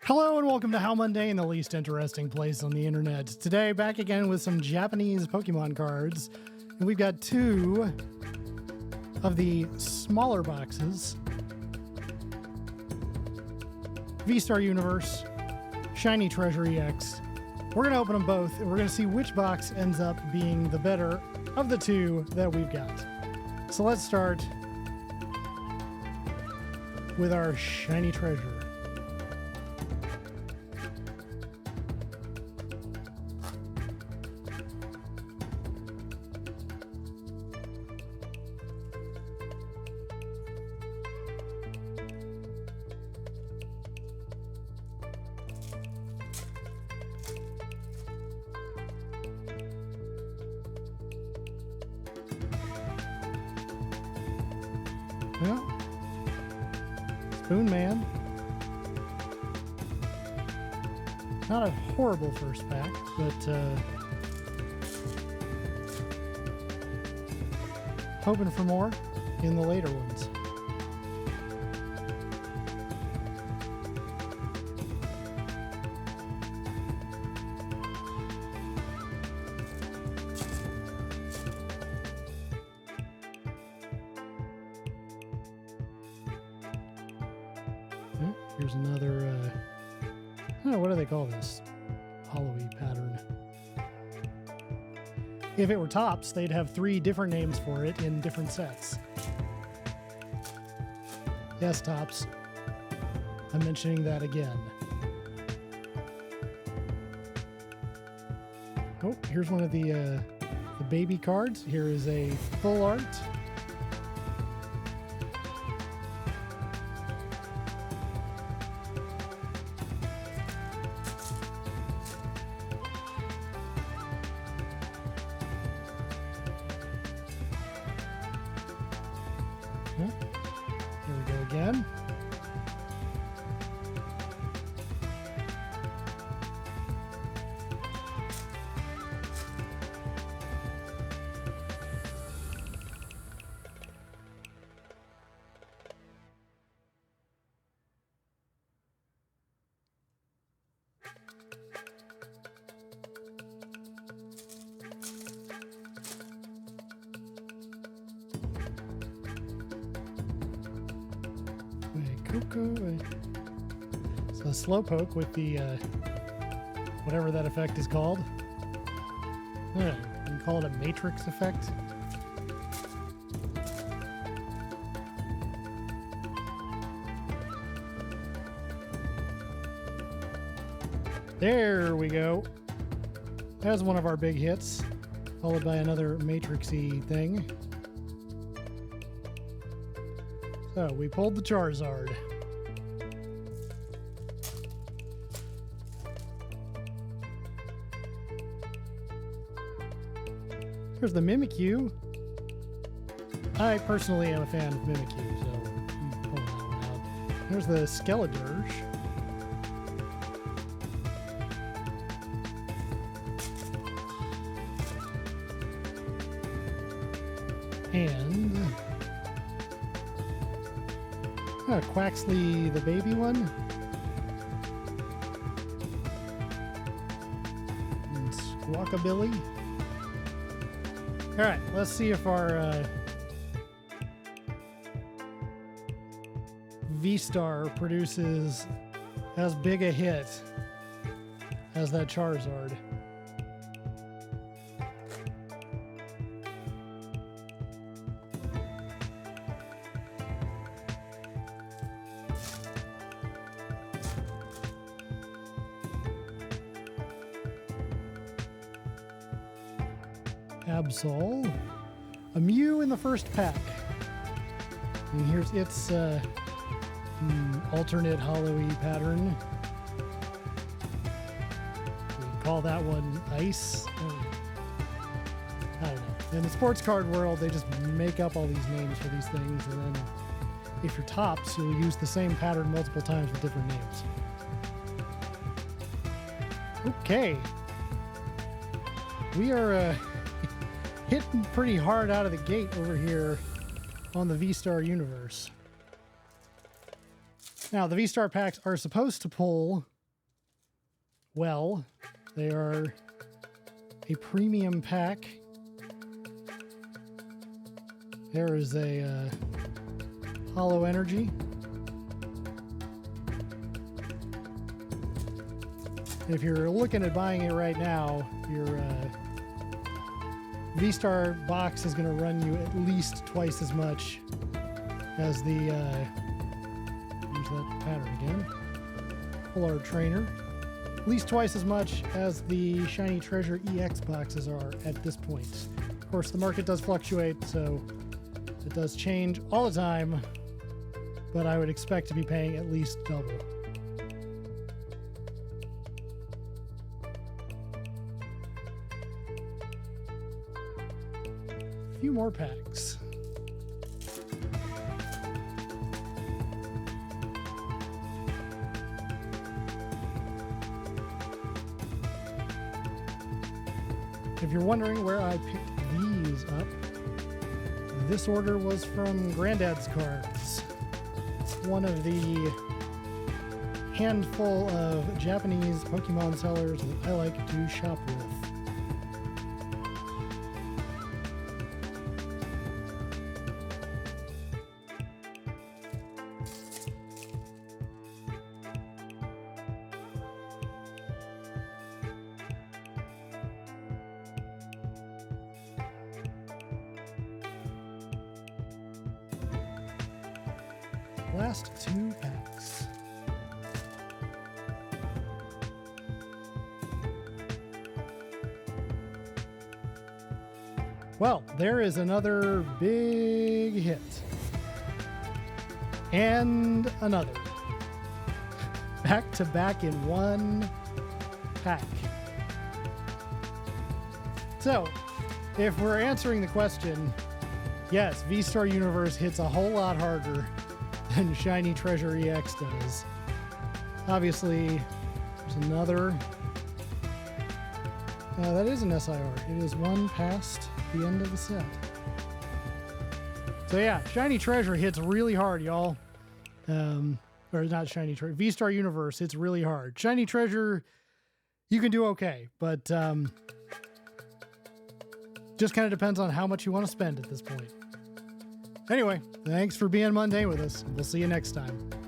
Hello and welcome to How Mundane, the least interesting place on the internet. Today, back again with some Japanese Pokemon cards. And we've got two of the smaller boxes. VStar Universe, Shiny Treasure EX. We're going to open them both, and we're going to see which box ends up being the better of the two that we've got. So let's start with our Shiny Treasure. Well, Spoon Man. Not a horrible first pack, but hoping for more in the later ones. Here's another, what do they call this? Hollowy pattern. If it were Tops, they'd have 3 different names for it in different sets. Yes, Tops. I'm mentioning that again. Oh, here's one of the baby cards. Here is a full art. Here we go again. Coco. So a Slowpoke with the whatever that effect is called. You can call it a matrix effect. There we go. That's one of our big hits, followed by another matrixy thing. So we pulled the Charizard. Here's the Mimikyu. I personally am a fan of Mimikyu, so I'm pulling that one out. There's the Skeledirge. And Quaxley, the baby one. And Squawkabilly. All right, let's see if our VStar produces as big a hit as that Charizard. Absol. A Mew in the first pack. And here's its alternate hollowy pattern. We call that one Ice. I don't know. In the sports card world, they just make up all these names for these things, and then if you're Tops, you'll use the same pattern multiple times with different names. Okay. We are hitting pretty hard out of the gate over here on the VStar universe. Now, the VStar packs are supposed to pull Well, they are a premium pack. There is a Hollow Energy. If you're looking at buying it right now, your VStar box is going to run you at least twice as much as the, here's that pattern again, Full Trainer. At least twice as much as the Shiny Treasure EX boxes are at this point. Of course, the market does fluctuate, so it does change all the time, but I would expect to be paying at least double. A few more packs. If you're wondering where I picked these up, this order was from Granddad's Cards. It's one of the handful of Japanese Pokemon sellers that I like to shop with. Last two packs. Well, there is another big hit. And another. Back to back in one pack. So, if we're answering the question, yes, VStar Universe hits a whole lot harder than Shiny Treasure EX does. Obviously, there's another. That is an SIR. It is one past the end of the set. So yeah, Shiny Treasure hits really hard, y'all. Or not Shiny Treasure. VStar Universe hits really hard. Shiny Treasure, you can do okay, but just kind of depends on how much you want to spend at this point. Anyway, thanks for being mundane with us. We'll see you next time.